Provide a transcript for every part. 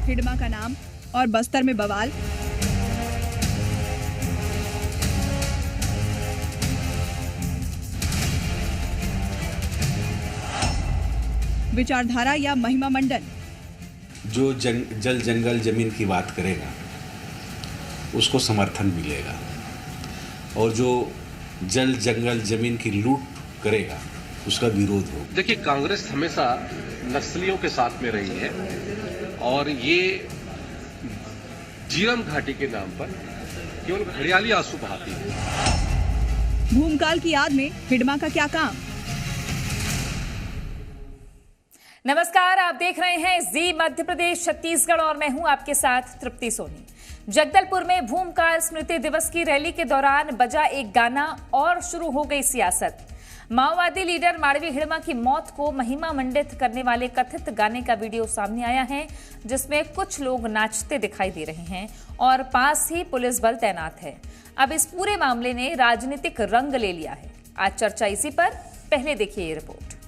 हिडमा का नाम और बस्तर में बवाल। विचारधारा या महिमा मंडन। जो जल जंगल जमीन की बात करेगा उसको समर्थन मिलेगा, और जो जल जंगल जमीन की लूट करेगा उसका विरोध होगा। देखिए, कांग्रेस हमेशा नक्सलियों के साथ में रही है और ये जीरम घाटी के नाम पर केवल घड़ियाली आंसू बहाती है। भूमकाल की याद में हिडमा का क्या काम। नमस्कार, आप देख रहे हैं जी मध्य प्रदेश छत्तीसगढ़ और मैं हूं आपके साथ तृप्ति सोनी। जगदलपुर में भूमकाल स्मृति दिवस की रैली के दौरान बजा एक गाना और शुरू हो गई सियासत। माओवादी लीडर माड़वी हिडमा की मौत को महिमा मंडित करने वाले कथित गाने का वीडियो सामने आया है, जिसमें कुछ लोग नाचते दिखाई दे रहे हैं और पास ही पुलिस बल तैनात है। अब इस पूरे मामले ने राजनीतिक रंग ले लिया है। आज चर्चा इसी पर, पहले देखिए ये रिपोर्ट।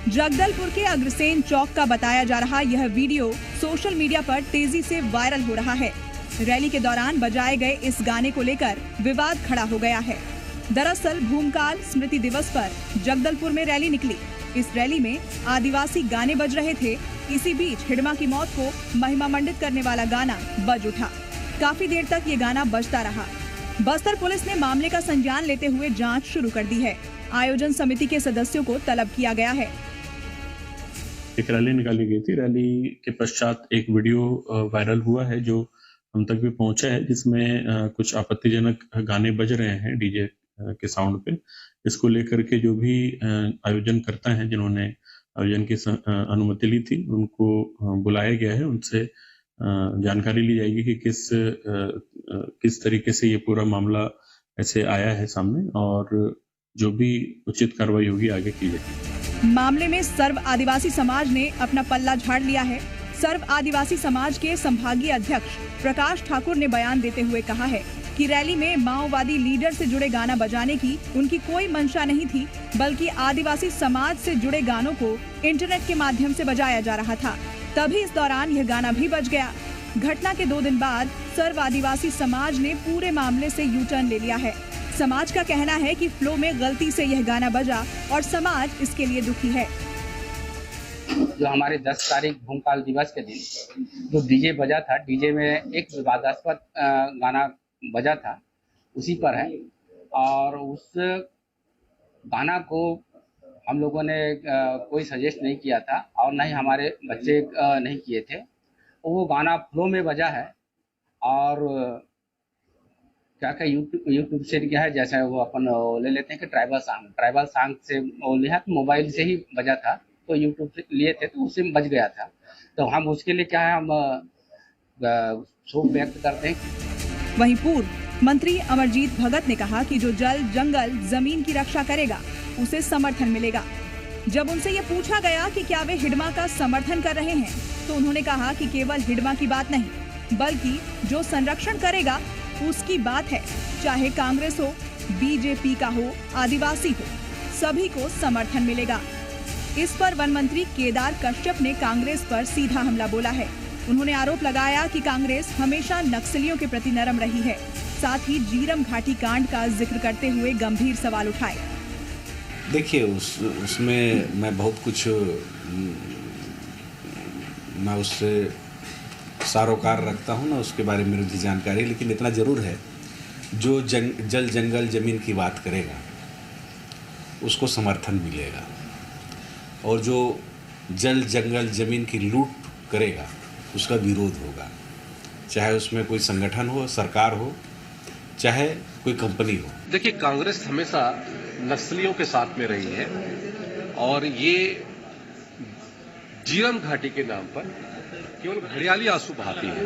जगदलपुर के अग्रसेन चौक का बताया जा रहा यह वीडियो सोशल मीडिया पर तेजी से वायरल हो रहा है। रैली के दौरान बजाए गए इस गाने को लेकर विवाद खड़ा हो गया है। दरअसल भूमकाल स्मृति दिवस पर जगदलपुर में रैली निकली। इस रैली में आदिवासी गाने बज रहे थे। इसी बीच हिडमा की मौत को महिमा मंडित करने वाला गाना बज उठा। काफी देर तक ये गाना बजता रहा। बस्तर पुलिस ने मामले का संज्ञान लेते हुए जांच शुरू कर दी है। आयोजन समिति के सदस्यों को तलब किया गया है। एक रैली निकाली गई थी। रैली के पश्चात एक वीडियो वायरल हुआ है जो हम तक भी पहुंचा है, जिसमें कुछ आपत्तिजनक गाने बज रहे हैं डीजे के साउंड पे। इसको लेकर के जो भी आयोजन करता है, जिन्होंने आयोजन की अनुमति ली थी, उनको बुलाया गया है। उनसे जानकारी ली जाएगी कि किस तरीके से ये पूरा मामला ऐसे आया है सामने, और जो भी उचित कार्रवाई होगी आगे की जाएगी। मामले में सर्व आदिवासी समाज ने अपना पल्ला झाड़ लिया है। सर्व आदिवासी समाज के संभागीय अध्यक्ष प्रकाश ठाकुर ने बयान देते हुए कहा है कि रैली में माओवादी लीडर से जुड़े गाना बजाने की उनकी कोई मंशा नहीं थी, बल्कि आदिवासी समाज से जुड़े गानों को इंटरनेट के माध्यम से बजाया जा रहा था। तभी इस दौरान यह गाना भी बज गया। घटना के 2 दिन बाद सर्व आदिवासी समाज ने पूरे मामले से यू टर्न ले लिया है। समाज का कहना है कि फ्लो में गलती से यह गाना बजा और समाज इसके लिए दुखी है। जो हमारे 10 तारीख भूमकाल दिवस के दिन जो डीजे बजा था, डीजे में एक विवादास्पद गाना बजा था, उसी पर है। और उस गाना को हम लोगों ने कोई सजेस्ट नहीं किया था और न ही हमारे बच्चे नहीं किए थे। वो गाना फ्लो में बजा है और क्या यूट्यूब से क्या है, जैसे वो अपन ले लेते हैं कि ट्राइबल सॉन्ग से वो लिया, तो मोबाइल से ही बजा था, तो यूट्यूब से लिए थे तो उससे बज गया था। तो हम उसके लिए क्या है, हम शोक व्यक्त करते हैं। वहीं पूर्व मंत्री अमरजीत भगत ने कहा कि जो जल जंगल जमीन की रक्षा करेगा उसे समर्थन मिलेगा। जब उनसे ये पूछा गया कि क्या वे हिडमा का समर्थन कर रहे हैं, तो उन्होंने कहा कि केवल हिडमा की बात नहीं, बल्कि जो संरक्षण करेगा उसकी बात है। चाहे कांग्रेस हो, बीजेपी का हो, आदिवासी हो, सभी को समर्थन मिलेगा। इस पर वन मंत्री केदार कश्यप ने कांग्रेस पर सीधा हमला बोला है। उन्होंने आरोप लगाया कि कांग्रेस हमेशा नक्सलियों के प्रति नरम रही है। साथ ही जीरम घाटी कांड का जिक्र करते हुए गंभीर सवाल उठाए। देखिए, उसमें मैं बहुत कुछ मैं उससे सारोकार रखता हूँ ना, उसके बारे में मुझे जानकारी, लेकिन इतना ज़रूर है, जो जल जंगल ज़मीन की बात करेगा उसको समर्थन मिलेगा, और जो जल जंगल ज़मीन की लूट करेगा उसका विरोध होगा। चाहे उसमें कोई संगठन हो, सरकार हो, चाहे कोई कंपनी हो। देखिए, कांग्रेस हमेशा नक्सलियों के साथ में रही है और ये जीरम घाटी के नाम पर केवल घड़ियाली आंसू बहाती है।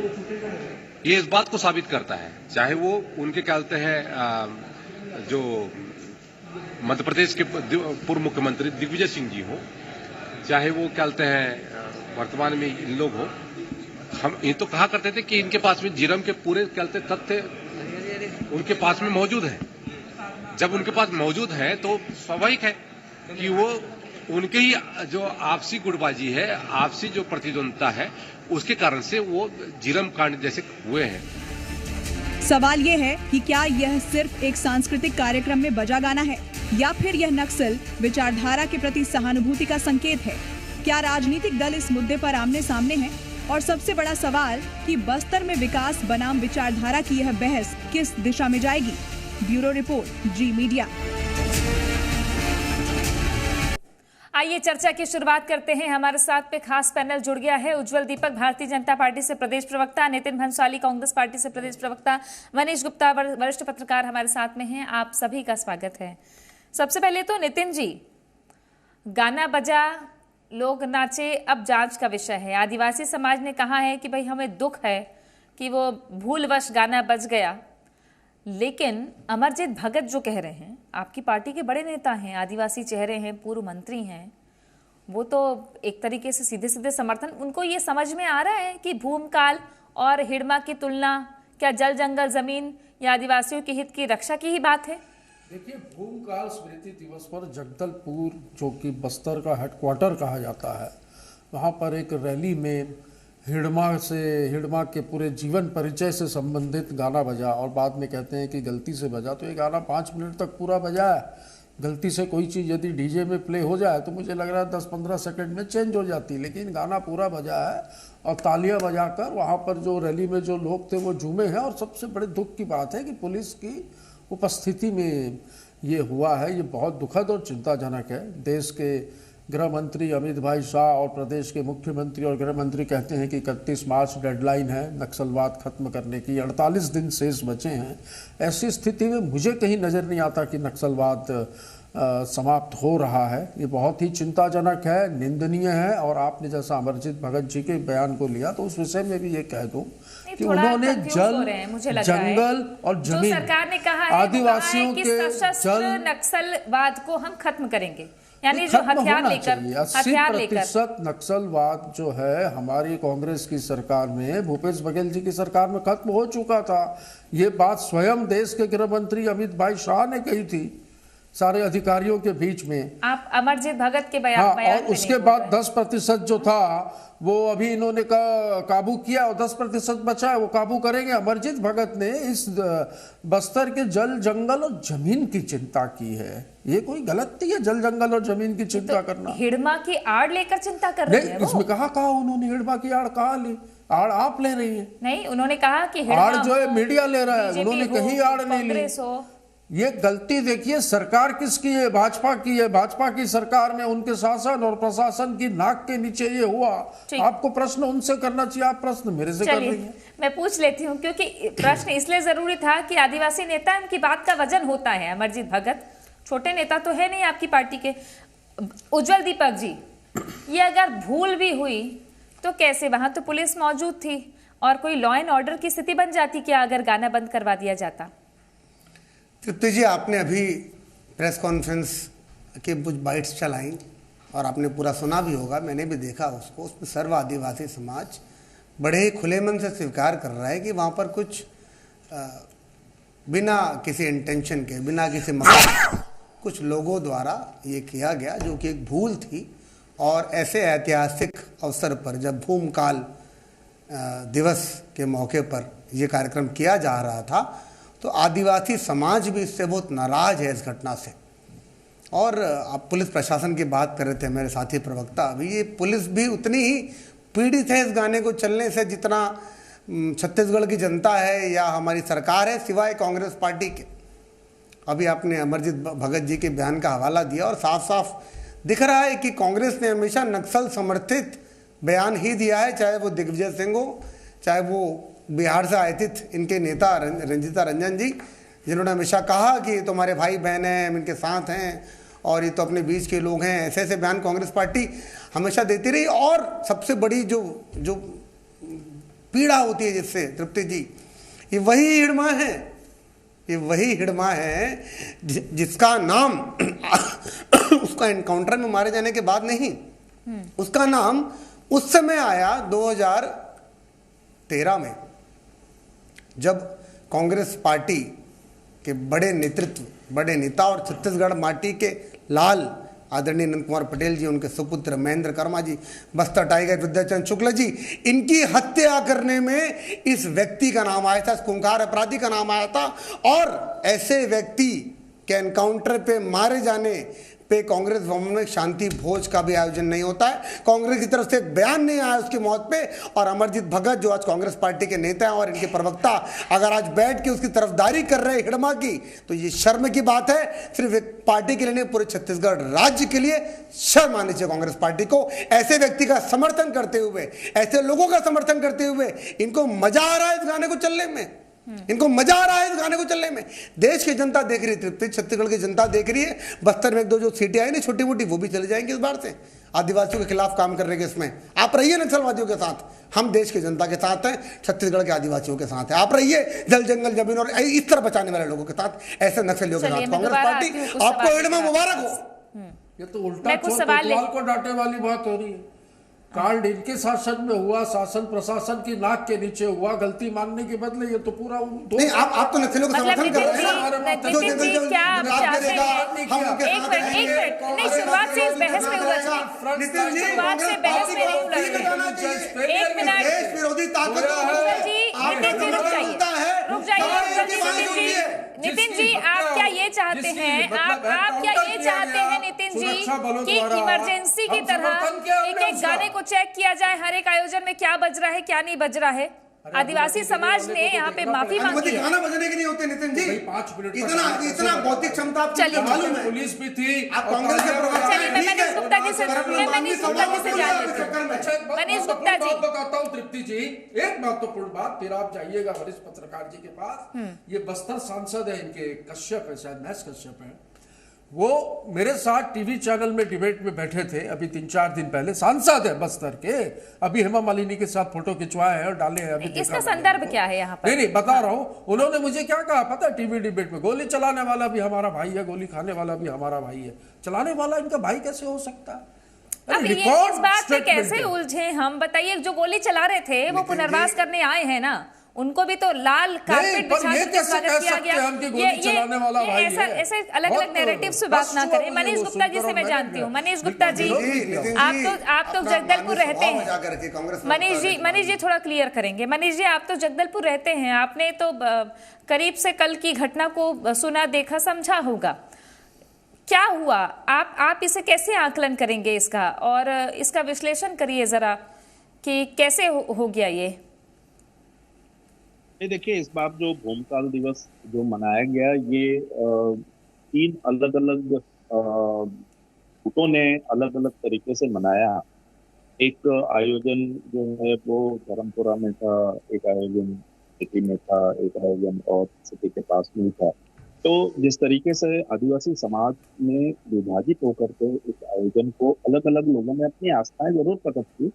ये इस बात को साबित करता है, चाहे वो उनके क्या कहते हैं जो मध्य प्रदेश के पूर्व मुख्यमंत्री दिग्विजय सिंह जी हो, चाहे वो क्या कहते हैं वर्तमान में इन लोग हो। हम ये तो कहा करते थे कि इनके पास में जीरम के पूरे क्या कहते तथ्य उनके पास में मौजूद है। जब उनके पास मौजूद है तो स्वाभाविक है कि वो उनके ही जो आपसी गुटबाजी है, आपसी जो प्रतिद्वंदता है, उसके कारण से वो झीरम कांड जैसे हुए हैं। सवाल ये है कि क्या यह सिर्फ एक सांस्कृतिक कार्यक्रम में बजा गाना है या फिर यह नक्सल विचारधारा के प्रति सहानुभूति का संकेत है? क्या राजनीतिक दल इस मुद्दे पर आमने सामने हैं? और सबसे बड़ा सवाल कि बस्तर में विकास बनाम विचारधारा की यह बहस किस दिशा में जाएगी? ब्यूरो रिपोर्ट, जी मीडिया। आइए चर्चा की शुरुआत करते हैं। हमारे साथ पे खास पैनल जुड़ गया है। उज्जवल दीपक भारतीय जनता पार्टी से प्रदेश प्रवक्ता, नितिन भंसाली कांग्रेस पार्टी से प्रदेश प्रवक्ता, मनीष गुप्ता वरिष्ठ पत्रकार हमारे साथ में हैं। आप सभी का स्वागत है। सबसे पहले तो नितिन जी, गाना बजा, लोग नाचे, अब जांच का विषय है। आदिवासी समाज ने कहा है कि भाई हमें दुख है कि वो भूलवश गाना बज गया, लेकिन अमरजीत भगत जो कह रहे हैं, आपकी पार्टी के बड़े नेता हैं, आदिवासी चेहरे हैं, पूर्व मंत्री हैं, वो तो एक तरीके से सीधे सीधे समर्थन, उनको ये समझ में आ रहा है कि भूमकाल और हिडमा की तुलना क्या जल जंगल जमीन या आदिवासियों के हित की रक्षा की ही बात है? देखिए, भूमकाल स्मृति दिवस पर जगदलपुर, जो कि बस्तर का हेडक्वार्टर कहा जाता है, वहाँ पर एक रैली में हिडमा के पूरे जीवन परिचय से संबंधित गाना बजा और बाद में कहते हैं कि गलती से बजा। तो ये गाना 5 मिनट तक पूरा बजा है। गलती से कोई चीज़ यदि डीजे में प्ले हो जाए तो मुझे लग रहा है 10-15 सेकंड में चेंज हो जाती, लेकिन गाना पूरा बजा है और तालियां बजाकर वहाँ पर जो रैली में जो लोग थे वो झूमे हैं। और सबसे बड़े दुख की बात है कि पुलिस की उपस्थिति में ये हुआ है। ये बहुत दुखद और चिंताजनक है। देश के गृह मंत्री अमित भाई शाह और प्रदेश के मुख्यमंत्री और गृह मंत्री कहते हैं कि 31 मार्च डेडलाइन है नक्सलवाद खत्म करने की, 48 दिन शेष बचे हैं। ऐसी स्थिति में मुझे कहीं नज़र नहीं आता कि नक्सलवाद समाप्त हो रहा है। ये बहुत ही चिंताजनक है, निंदनीय है। और आपने जैसा अमरजीत भगत जी के बयान को लिया तो उस विषय में भी ये कह दूं कि उन्होंने जंगल और जमीन, सरकार ने कहा है, आदिवासियों के सशस्त्र नक्सलवाद को हम खत्म करेंगे, यानी जो हथियार लेकर 80% नक्सलवाद जो है हमारी कांग्रेस की सरकार में, भूपेश बघेल जी की सरकार में खत्म हो चुका था। ये बात स्वयं देश के गृह मंत्री अमित भाई शाह ने कही थी सारे अधिकारियों के बीच में। आप अमरजीत भगत के बयान और उसके बाद 10% जो था वो अभी इन्होंने काबू किया और 10% बचा है, वो काबू करेंगे। अमरजीत भगत ने इस बस्तर के जल जंगल और जमीन की चिंता की है। ये कोई गलत नहीं है जल जंगल और जमीन की चिंता करना। हिडमा की आड़ लेकर चिंता कर रहे हैं। इसमें कहा उन्होंने हिडमा की आड़ कहाँ ली? आड़ आप ले रही है। नहीं, उन्होंने कहा कि आड़ जो है मीडिया ले रहा है, उन्होंने कहीं आड़ नहीं ली। ये गलती देखिए सरकार किसकी है? भाजपा की है। भाजपा की सरकार में उनके शासन और प्रशासन की नाक के नीचे ये हुआ। आपको प्रश्न उनसे करना चाहिए, आप प्रश्न मेरे से कर रही हैं। मैं पूछ लेती हूँ, क्योंकि प्रश्न इसलिए जरूरी था कि आदिवासी नेता, उनकी बात का वजन होता है। अमरजीत भगत छोटे नेता तो है नहीं आपकी पार्टी के। उज्जवल दीपक जी, ये अगर भूल भी हुई तो कैसे? वहां तो पुलिस मौजूद थी और कोई लॉ एंड ऑर्डर की स्थिति बन जाती क्या अगर गाना बंद करवा दिया जाता? तृप्ति जी, आपने अभी प्रेस कॉन्फ्रेंस के कुछ बाइट्स चलाई और आपने पूरा सुना भी होगा, मैंने भी देखा उसको। उसमें सर्व आदिवासी समाज बड़े ही खुले मन से स्वीकार कर रहा है कि वहाँ पर कुछ बिना किसी इंटेंशन के, बिना किसी मकसद कुछ लोगों द्वारा ये किया गया, जो कि एक भूल थी। और ऐसे ऐतिहासिक अवसर पर जब भूमकाल दिवस के मौके पर ये कार्यक्रम किया जा रहा था तो आदिवासी समाज भी इससे बहुत नाराज है, इस घटना से। और आप पुलिस प्रशासन की बात कर रहे थे मेरे साथी प्रवक्ता, अभी ये पुलिस भी उतनी ही पीड़ित है इस गाने को चलने से जितना छत्तीसगढ़ की जनता है या हमारी सरकार है, सिवाय कांग्रेस पार्टी के। अभी आपने अमरजीत भगत जी के बयान का हवाला दिया और साफ साफ दिख रहा है कि कांग्रेस ने हमेशा नक्सल समर्थित बयान ही दिया है, चाहे वो दिग्विजय सिंह हो, चाहे वो बिहार से आयतित इनके नेता रंजीता रंजन जी, जिन्होंने हमेशा कहा कि तुम्हारे भाई बहन हैं, हम इनके साथ हैं और ये तो अपने बीच के लोग हैं। ऐसे ऐसे बयान कांग्रेस पार्टी हमेशा देती रही। और सबसे बड़ी जो पीड़ा होती है जिससे, तृप्ति जी, ये वही हिडमा है, ये वही हिडमा है जिसका नाम उसका एनकाउंटर में मारे जाने के बाद नहीं, उसका नाम उस समय आया 2013 में, जब कांग्रेस पार्टी के बड़े नेतृत्व, बड़े नेता और छत्तीसगढ़ माटी के लाल आदरणीय नंद कुमार पटेल जी, उनके सुपुत्र महेंद्र कर्मा जी, बस्तर टाइगर विद्याचंद शुक्ला जी, इनकी हत्या करने में इस व्यक्ति का नाम आया था, इस खूंखार अपराधी का नाम आया था। और ऐसे व्यक्ति के एनकाउंटर पे मारे जाने पे कांग्रेस भवन में शांति भोज का भी आयोजन नहीं होता है। कांग्रेस की तरफ से एक बयान नहीं आया उसकी मौत पे। और अमरजीत भगत जो आज कांग्रेस पार्टी के नेता हैं और इनके प्रवक्ता अगर आज बैठ के उसकी तरफदारी कर रहे हैं हिडमा की, तो ये शर्म की बात है। सिर्फ एक पार्टी के लिए नहीं, पूरे छत्तीसगढ़ राज्य के लिए शर्म आनी चाहिए कांग्रेस पार्टी को। ऐसे व्यक्ति का समर्थन करते हुए, ऐसे लोगों का समर्थन करते हुए, इनको मजा आ रहा है इस गाने को चलने में, इनको मजा आ रहा है इस गाने को चलने में। देश की जनता देख रही है, छत्तीसगढ़ की जनता देख रही है। बस्तर में एक दो जो सीटें आई ना छोटी मोटी, वो भी चले जाएंगी इस बार से आदिवासियों के खिलाफ काम करने के। इसमें आप रहिए नक्सलवादियों के साथ, हम देश की जनता के साथ हैं, छत्तीसगढ़ के आदिवासियों के साथ हैं। आप रहिए जल जंगल जमीन और इस तरह बचाने वाले लोगों के साथ, ऐसे नक्सलियों के साथ। कांग्रेस पार्टी आपको हिडमा मुबारक हो। ये तो उल्टा कोतवाल को डांटे वाली बात हो रही है। कांड इनके शासन में हुआ, शासन प्रशासन की नाक के नीचे हुआ, गलती मानने के बदले ये तो पूरा नहीं, आप तो नक्सलियों का समर्थन कर रहे हैं। क्या आप चाहते हैं? एक मिनट, नहीं, शुरुआत से इस बहस में उलझ गए, शुरुआत से बहस में नहीं उलझ गए। एक मिनट, विरोधी ताकत नितिन जी रुक जाइए, नितिन जी आप क्या ये चाहते हैं, आप क्या ये चाहते हैं नितिन जी कि इमरजेंसी की तरह एक एक गाने को चेक किया जाए हर एक आयोजन में क्या बज रहा है क्या नहीं बज रहा है? आदिवासी समाज ने यहाँ पे माफी मांगी है। गाना बजने के नहीं होते नितिन जी, 5 मिनट इतना बौद्धिक क्षमता आपको मालूम है। पुलिस भी थी, आप कांग्रेस के प्रवक्ता हैं। मनीष गुप्ता जी से मनीष गुप्ता जी बताता हूँ तृप्ति जी, एक महत्वपूर्ण बात, फिर आप जाइएगा वरिष्ठ पत्रकार जी के पास। ये बस्तर सांसद है, इनके कश्यप है, शायद महेश कश्यप है, वो मेरे साथ टीवी चैनल में डिबेट में बैठे थे अभी 3-4 दिन पहले। सांसद है बस्तर के, अभी हेमा मालिनी के साथ फोटो खिंचवाए हैं और डाले हैं। अभी इसका संदर्भ क्या है यहाँ पर? नहीं बता रहा हूँ, उन्होंने मुझे क्या कहा पता है टीवी डिबेट में, गोली चलाने वाला भी हमारा भाई है, गोली खाने वाला भी हमारा भाई है। चलाने वाला इनका भाई कैसे हो सकता है? अब ये इस बात में कैसे उलझे हम, बताइए। जो गोली चला रहे थे वो पुनर्वास करने आए हैं ना, उनको भी तो लाल कारपेट बिछा के स्वागत किया गया। ये ऐसे अलग अलग नैरेटिव से बात ना करें। मनीष गुप्ता जी से मैं जानती हूँ, मनीष गुप्ता जी आप तो जगदलपुर रहते हैं। मनीष जी थोड़ा क्लियर करेंगे। मनीष जी आप तो जगदलपुर रहते हैं, आपने तो करीब से कल की घटना को सुना, देखा, समझा होगा। क्या हुआ, आप इसे कैसे आकलन करेंगे इसका, और इसका विश्लेषण करिए जरा कि कैसे हो गया ये। देखिए, इस बार जो भूमकाल दिवस जो मनाया गया, ये 3 अलग अलग गुटों ने अलग अलग तरीके से मनाया। एक आयोजन जो है वो धर्मपुरा में था, एक आयोजन सिटी में था, एक आयोजन और सिटी के पास में था। तो जिस तरीके से आदिवासी समाज में विभाजित होकर के इस आयोजन को अलग अलग लोगों ने अपनी आस्थाएं जरूर प्रकट की,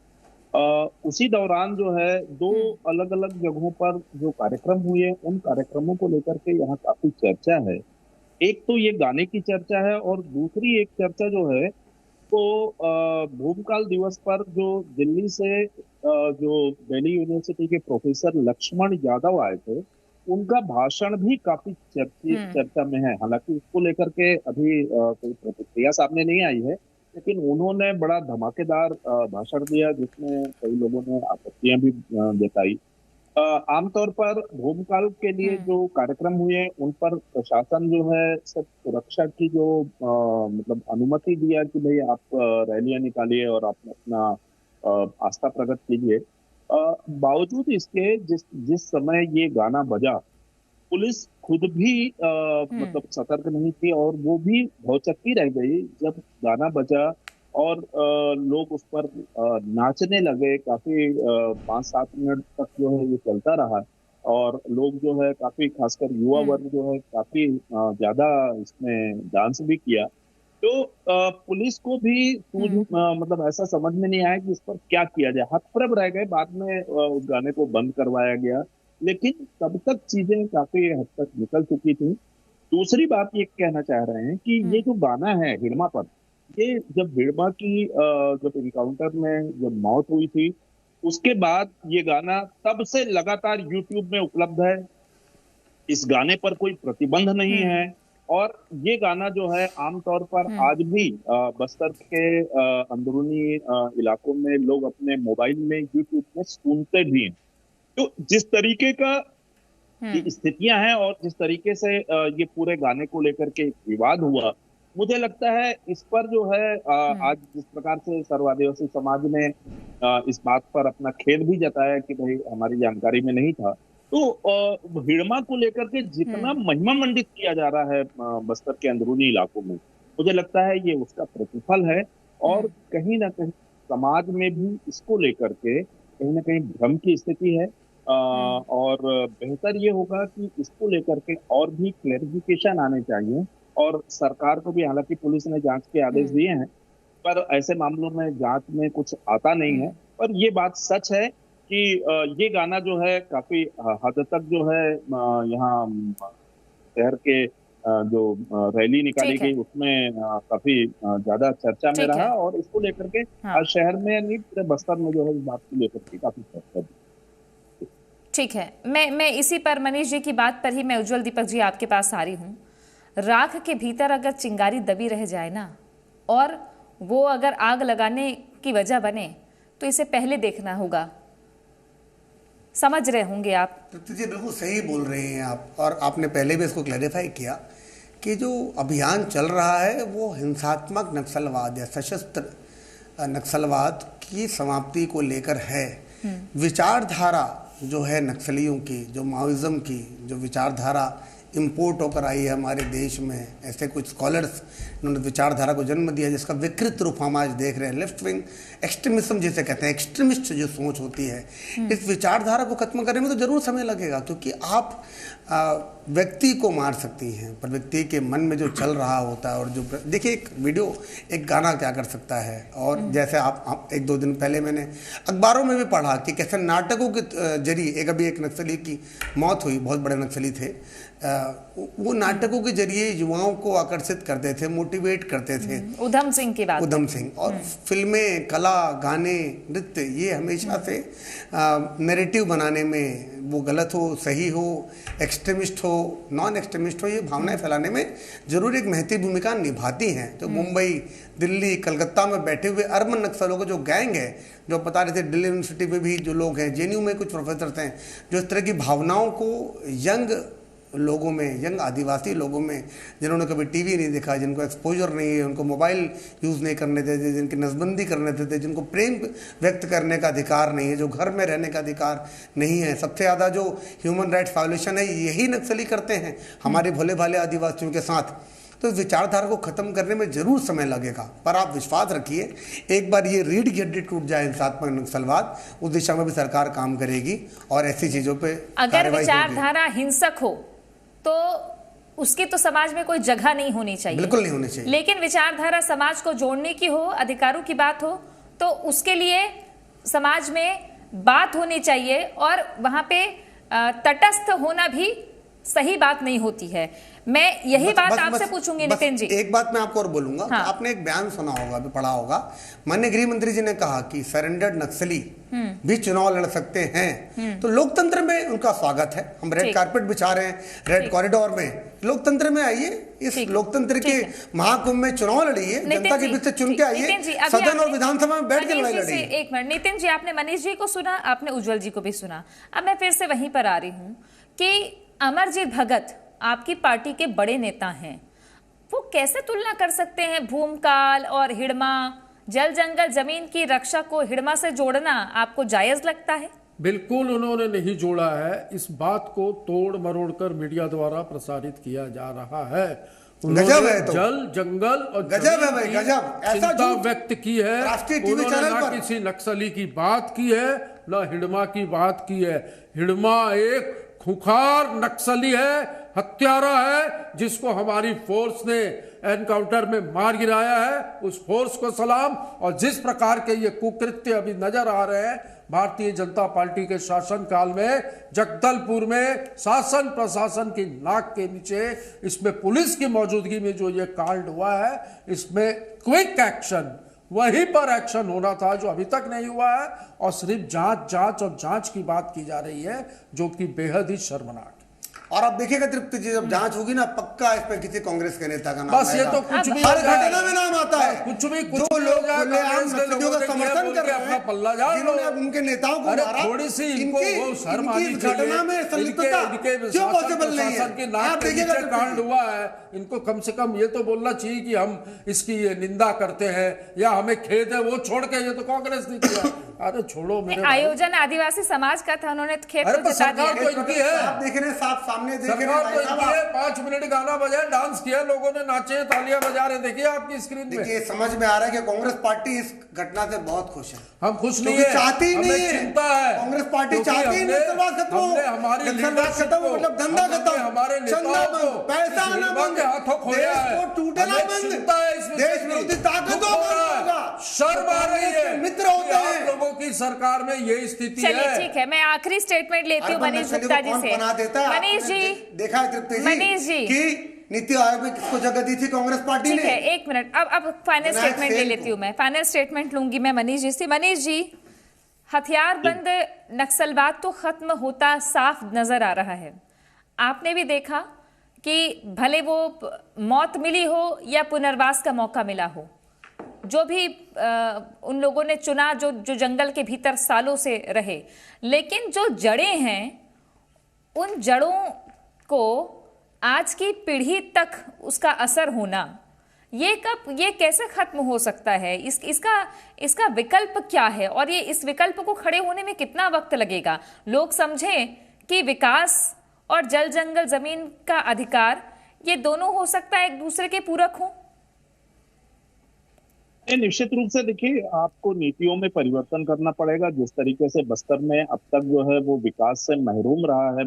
उसी दौरान जो है 2 अलग अलग जगहों पर जो कार्यक्रम हुए, उन कार्यक्रमों को लेकर के यहाँ काफी चर्चा है। एक तो ये गाने की चर्चा है, और दूसरी एक चर्चा जो है वो भूमकाल दिवस पर जो दिल्ली से जो दिल्ली यूनिवर्सिटी के प्रोफेसर लक्ष्मण यादव आए थे, उनका भाषण भी काफी चर्चा में है। हालांकि उसको लेकर के अभी कोई प्रतिक्रिया सामने नहीं आई है, लेकिन उन्होंने बड़ा धमाकेदार भाषण दिया जिसमें कई लोगों ने आपत्तियां भी जताई। आमतौर पर भूमकाल के लिए जो कार्यक्रम हुए उन पर प्रशासन जो है सब सुरक्षा की जो मतलब अनुमति दिया कि भाई आप रैलियां निकालिए और आप अपना आस्था प्रकट कीजिए। बावजूद इसके जिस समय ये गाना बजा, पुलिस खुद भी मतलब सतर्क नहीं थी, और वो भी भौचक्की रह गई जब गाना बजा और लोग उस पर नाचने लगे। काफी 5-7 मिनट तक जो है ये चलता रहा, और लोग जो है काफी, खासकर युवा वर्ग जो है काफी ज्यादा इसमें डांस भी किया। तो पुलिस को भी मतलब ऐसा समझ में नहीं आया कि इस पर क्या किया जाए, हतप्रभ रह गए। बाद में उस गाने को बंद करवाया गया, लेकिन तब तक चीजें काफी हद तक निकल चुकी थी। दूसरी बात ये कहना चाह रहे हैं कि ये जो गाना है हिडमा पर, ये जब हिडमा की जब इनकाउंटर में जब मौत हुई थी, उसके बाद ये गाना तब से लगातार यूट्यूब में उपलब्ध है। इस गाने पर कोई प्रतिबंध नहीं है, और ये गाना जो है आमतौर पर आज भी बस्तर के अंदरूनी इलाकों में लोग अपने मोबाइल में, यूट्यूब में सुनते भी हैं। तो जिस तरीके का स्थितियां हैं और जिस तरीके से ये पूरे गाने को लेकर के विवाद हुआ, मुझे लगता है इस पर जो है आज जिस प्रकार से सर्व आदिवासी समाज ने इस बात पर अपना खेद भी जताया कि भाई हमारी जानकारी में नहीं था, तो हिड़मा को लेकर के जितना महिमा मंडित किया जा रहा है बस्तर के अंदरूनी इलाकों में, मुझे लगता है ये उसका प्रतिफल है। और कहीं ना कहीं समाज में भी इसको लेकर के कहीं ना कहीं भ्रम की स्थिति है। और बेहतर ये होगा कि इसको लेकर के और भी क्लैरिफिकेशन आने चाहिए। और सरकार को भी, हालांकि पुलिस ने जांच के आदेश दिए हैं, पर ऐसे मामलों में जांच में कुछ आता नहीं है। पर ये बात सच है कि ये गाना जो है काफी हद तक जो है यहाँ शहर के जो रैली निकाली गई उसमें काफी ज्यादा चर्चा में रहा। और इसको लेकर के आज शहर में नहीं, पूरे बस्तर में जो है इस बात को लेकर के काफी चर्चा। ठीक है, मैं इसी पर, मनीष जी की बात पर ही मैं उज्जवल दीपक जी आपके पास आ रही हूँ। राख के भीतर अगर चिंगारी दबी रह जाए ना, और वो अगर आग लगाने की वजह बने, तो इसे पहले देखना होगा। समझ रहे होंगे आप? तृप्ति जी बिल्कुल सही बोल रहे हैं आप, और आपने पहले भी इसको क्लैरिफाई किया कि जो अभियान चल रहा है वो हिंसात्मक नक्सलवाद या सशस्त्र नक्सलवाद की समाप्ति को लेकर है। विचारधारा जो है नक्सलियों की, जो माओइज्म की जो विचारधारा इंपोर्ट होकर आई है हमारे देश में, ऐसे कुछ स्कॉलर्स उन्होंने विचारधारा को जन्म दिया जिसका विकृत रूप हम आज देख रहे हैं। लेफ्ट विंग एक्सट्रीमिज्म जिसे कहते हैं, एक्सट्रीमिस्ट जो सोच होती है, इस विचारधारा को खत्म करने में तो जरूर समय लगेगा, क्योंकि आप व्यक्ति को मार सकती हैं पर व्यक्ति के मन में जो चल रहा होता है, और जो देखिए एक वीडियो, एक गाना क्या कर सकता है। और जैसे आप एक दो दिन पहले मैंने अखबारों में भी पढ़ा कि कैसे नाटकों के जरिए अभी एक नक्सली की मौत हुई, बहुत बड़े नक्सली थे, वो नाटकों के जरिए युवाओं को आकर्षित करते थे, मोटिवेट करते थे। उधम सिंह की बात, उधम सिंह। और फिल्में, कला, गाने, नृत्य, ये हमेशा से नैरेटिव बनाने में, वो गलत हो, सही हो, एक्सट्रीमिस्ट हो, नॉन एक्सट्रीमिस्ट हो, ये भावनाएं फैलाने में जरूर एक महती भूमिका निभाती हैं। तो मुंबई, दिल्ली, कलकत्ता में बैठे हुए अर्बन नक्सलों के जो गैंग है, जो बता रहे थे दिल्ली यूनिवर्सिटी में भी जो लोग हैं, जेएनयू में कुछ प्रोफेसर हैं, जो इस तरह की भावनाओं को यंग लोगों में, यंग आदिवासी लोगों में, जिन्होंने कभी टीवी नहीं देखा, जिनको एक्सपोजर नहीं है, उनको मोबाइल यूज़ नहीं करने देते, जिनकी नसबंदी करने देते, जिनको प्रेम व्यक्त करने का अधिकार नहीं है, जो घर में रहने का अधिकार नहीं है। सबसे ज़्यादा जो ह्यूमन राइट्स वायोलेशन है यही नक्सली करते हैं हमारे भोले भाले आदिवासियों के साथ। तो इस विचारधारा को खत्म करने में जरूर समय लगेगा, पर आप विश्वास रखिए, एक बार ये रीढ़ की हड्डी टूट जाए हिंसात्मक नक्सलवाद, उस दिशा में भी सरकार काम करेगी और ऐसी चीज़ों पर अगर विचारधारा हिंसक हो तो उसकी तो समाज में कोई जगह नहीं होनी चाहिए, बिल्कुल नहीं होनी चाहिए। लेकिन विचारधारा समाज को जोड़ने की हो, अधिकारों की बात हो, तो उसके लिए समाज में बात होनी चाहिए, और वहां पे तटस्थ होना भी सही बात नहीं होती है। मैं यही बात आपसे पूछूंगी नितिन जी। एक बात मैं आपको और बोलूंगा, हाँ। आपने एक बयान सुना होगा, अभी पढ़ा होगा, माननीय गृह मंत्री जी ने कहा कि सरेंडर्ड नक्सली भी चुनाव लड़ सकते हैं। तो लोकतंत्र में उनका स्वागत है। हम रेड कारपेट बिछा रहे हैं, रेड कॉरिडोर में, लोकतंत्र में आइए, इस लोकतंत्र के महाकुंभ में चुनाव लड़िए, जनता के बीच से चुन के आइए, सदन और विधानसभा में बैठ के लड़ाई लड़िए। एक मिनट नितिन जी, आपने मनीष जी को सुना, आपने उज्जवल जी को भी सुना, अब मैं फिर से वहीं पर आ रही हूँ कि अमरजीत भगत आपकी पार्टी के बड़े नेता हैं, वो कैसे तुलना कर सकते हैं भूमकाल और हिड़मा? जल जंगल जमीन की रक्षा को हिड़मा से जोड़ना आपको जायज लगता है? बिल्कुल उन्होंने नहीं जोड़ा है। इस बात को तोड़ मरोड़ कर मीडिया द्वारा प्रसारित किया जा रहा है। गजब है, तो जल जंगल और गजब है भाई, गजब। ऐसा चिंता व्यक्त की है उन्होंने, ना किसी नक्सली की बात की है, ना हिड़मा की बात की है। हिड़मा एक खुखार नक्सली है, हत्यारा है, जिसको हमारी फोर्स ने एनकाउंटर में मार गिराया है, उस फोर्स को सलाम। और जिस प्रकार के ये कुकृत्य अभी नजर आ रहे हैं भारतीय जनता पार्टी के शासन काल में, जगदलपुर में शासन प्रशासन की नाक के नीचे, इसमें पुलिस की मौजूदगी में जो ये कांड हुआ है, इसमें क्विक एक्शन, वहीं पर एक्शन होना था जो अभी तक नहीं हुआ है, और सिर्फ जांच और जांच की बात की जा रही है, जो कि बेहद ही शर्मनाक। और आप देखिएगा तृप्ति जी, जब जांच होगी ना, पक्का इस पे किसी कांग्रेस के नेता का नाम बस ये तो कुछ भी हर घटना में नाम आता है। कुछ भी जो लोग खुलेआम नक्सलियों का समर्थन कर रहे हैं, जिन्होंने उनके नेताओं को मारा, थोड़ी सी इनकी घटना में संलिप्तता क्यों पॉसिबल नहीं है? आप देखिएगा कांड हुआ है, इनको कम से कम ये तो बोलना चाहिए कि हम इसकी निंदा करते हैं या हमें खेद है, वो छोड़ के ये तो कांग्रेस ने किया। अरे छोड़ो, मेरे आयोजन आदिवासी समाज का था, उन्होंने खेद अरे तो जता सरकार तो इनकी है, आप देख रहे हैं साफ सामने देख रहे सरकार तो हैं। इनकी है। 5 मिनट गाना बजाया, डांस किया, लोगों ने नाचे, तालियां बजा रहे, देखिए आपकी स्क्रीन पे। देखिए समझ में आ रहा है कि कांग्रेस पार्टी इस घटना से बहुत खुश है। हम खुश नहीं है, चाहती ही नहीं है, चिंता है। कांग्रेस पार्टी चाहती ही नक्सलवाद खत्म हो, नक्सलवाद खत्म हो, मतलब धंधा खत्म, हमारे चंदा बंद, पैसा आना बंद, हाथों खोया है, देश को टूटना बंद, देश विरोधी ताकतों को शर्म आ रही है, मित्र होते हैं। आप लोगों की सरकार में यही स्थिति है। चलिए ठीक है, मैं आखिरी स्टेटमेंट लेती हूँ मनीष गुप्ता जी से। मनीष जी, देखा है तृप्ति जी, मनीष जी कि नीति आयोग में किसको जगह दी थी कांग्रेस पार्टी ने? ठीक है, एक मिनट, अब फाइनल स्टेटमेंट ले लेती हूँ मैं, फाइनल स्टेटमेंट लूंगी मैं मनीष जी से। मनीष जी, हथियारबंद नक्सलवाद तो खत्म होता साफ नजर आ रहा है। आपने भी देखा कि भले वो मौत मिली हो या पुनर्वास का मौका मिला हो, जो भी उन लोगों ने चुना जो जंगल के भीतर सालों से रहे, लेकिन जो जड़ें हैं, उन जड़ों को आज की पीढ़ी तक उसका असर होना, ये कैसे खत्म हो सकता है? इसका विकल्प क्या है? और ये इस विकल्प को खड़े होने में कितना वक्त लगेगा? लोग समझें कि विकास और जल जंगल जमीन का अधिकार, ये दोनों हो सकता है एक दूसरे के पूरक हो। निश्चित रूप से देखिए, आपको नीतियों में परिवर्तन करना पड़ेगा। जिस तरीके से बस्तर में अब तक जो है वो विकास से महरूम रहा है,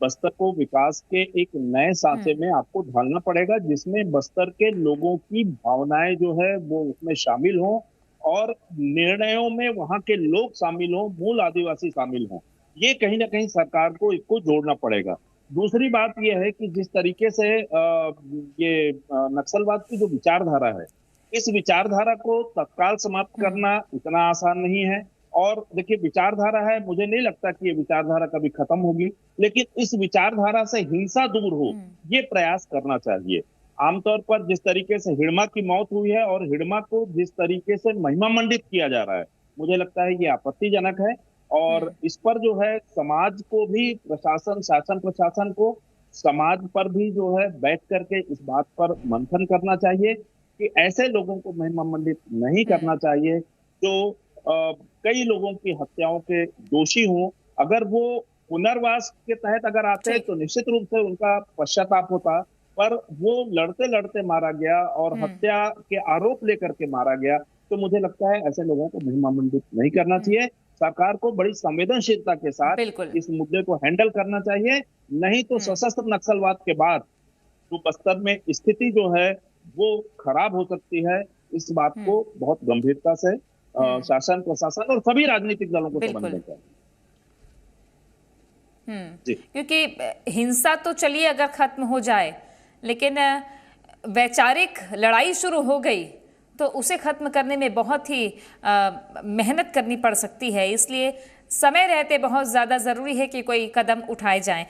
बस्तर को विकास के एक नए सांचे में आपको ढालना पड़ेगा, जिसमें बस्तर के लोगों की भावनाएं जो है वो उसमें शामिल हों और निर्णयों में वहां के लोग शामिल हों, मूल आदिवासी शामिल हों। ये कहीं ना कहीं सरकार को इसको जोड़ना पड़ेगा। दूसरी बात यह है कि जिस तरीके से ये नक्सलवाद की जो विचारधारा है, इस विचारधारा को तत्काल समाप्त करना इतना आसान नहीं है। और देखिए, विचारधारा है, मुझे नहीं लगता कि ये विचारधारा कभी खत्म होगी, लेकिन इस विचारधारा से हिंसा दूर हो, ये प्रयास करना चाहिए। आमतौर पर जिस तरीके से हिडमा की मौत हुई है और हिडमा को जिस तरीके से महिमा मंडित किया जा रहा है, मुझे लगता है ये आपत्तिजनक है। और इस पर जो है समाज को भी, शासन प्रशासन को समाज पर भी जो है बैठ करके इस बात पर मंथन करना चाहिए कि ऐसे लोगों को महिमा मंडित नहीं करना चाहिए जो कई लोगों की हत्याओं के दोषी हों। अगर वो पुनर्वास के तहत अगर आते हैं तो निश्चित रूप से उनका पश्चाताप होता, पर वो लड़ते लड़ते मारा गया और हत्या के आरोप लेकर के मारा गया, तो मुझे लगता है ऐसे लोगों को महिमा मंडित नहीं करना चाहिए। सरकार को बड़ी संवेदनशीलता के साथ इस मुद्दे को हैंडल करना चाहिए, नहीं तो सशस्त्र नक्सलवाद के बाद जो बस्तर में स्थिति जो है वो खराब हो सकती है। इस बात को बहुत गंभीरता से शासन प्रशासन और सभी राजनीतिक दलों को समझना चाहिए। क्योंकि हिंसा तो चलिए अगर खत्म हो जाए, लेकिन वैचारिक लड़ाई शुरू हो गई तो उसे खत्म करने में बहुत ही मेहनत करनी पड़ सकती है। इसलिए समय रहते बहुत ज्यादा जरूरी है कि कोई कदम उठाए जाएं।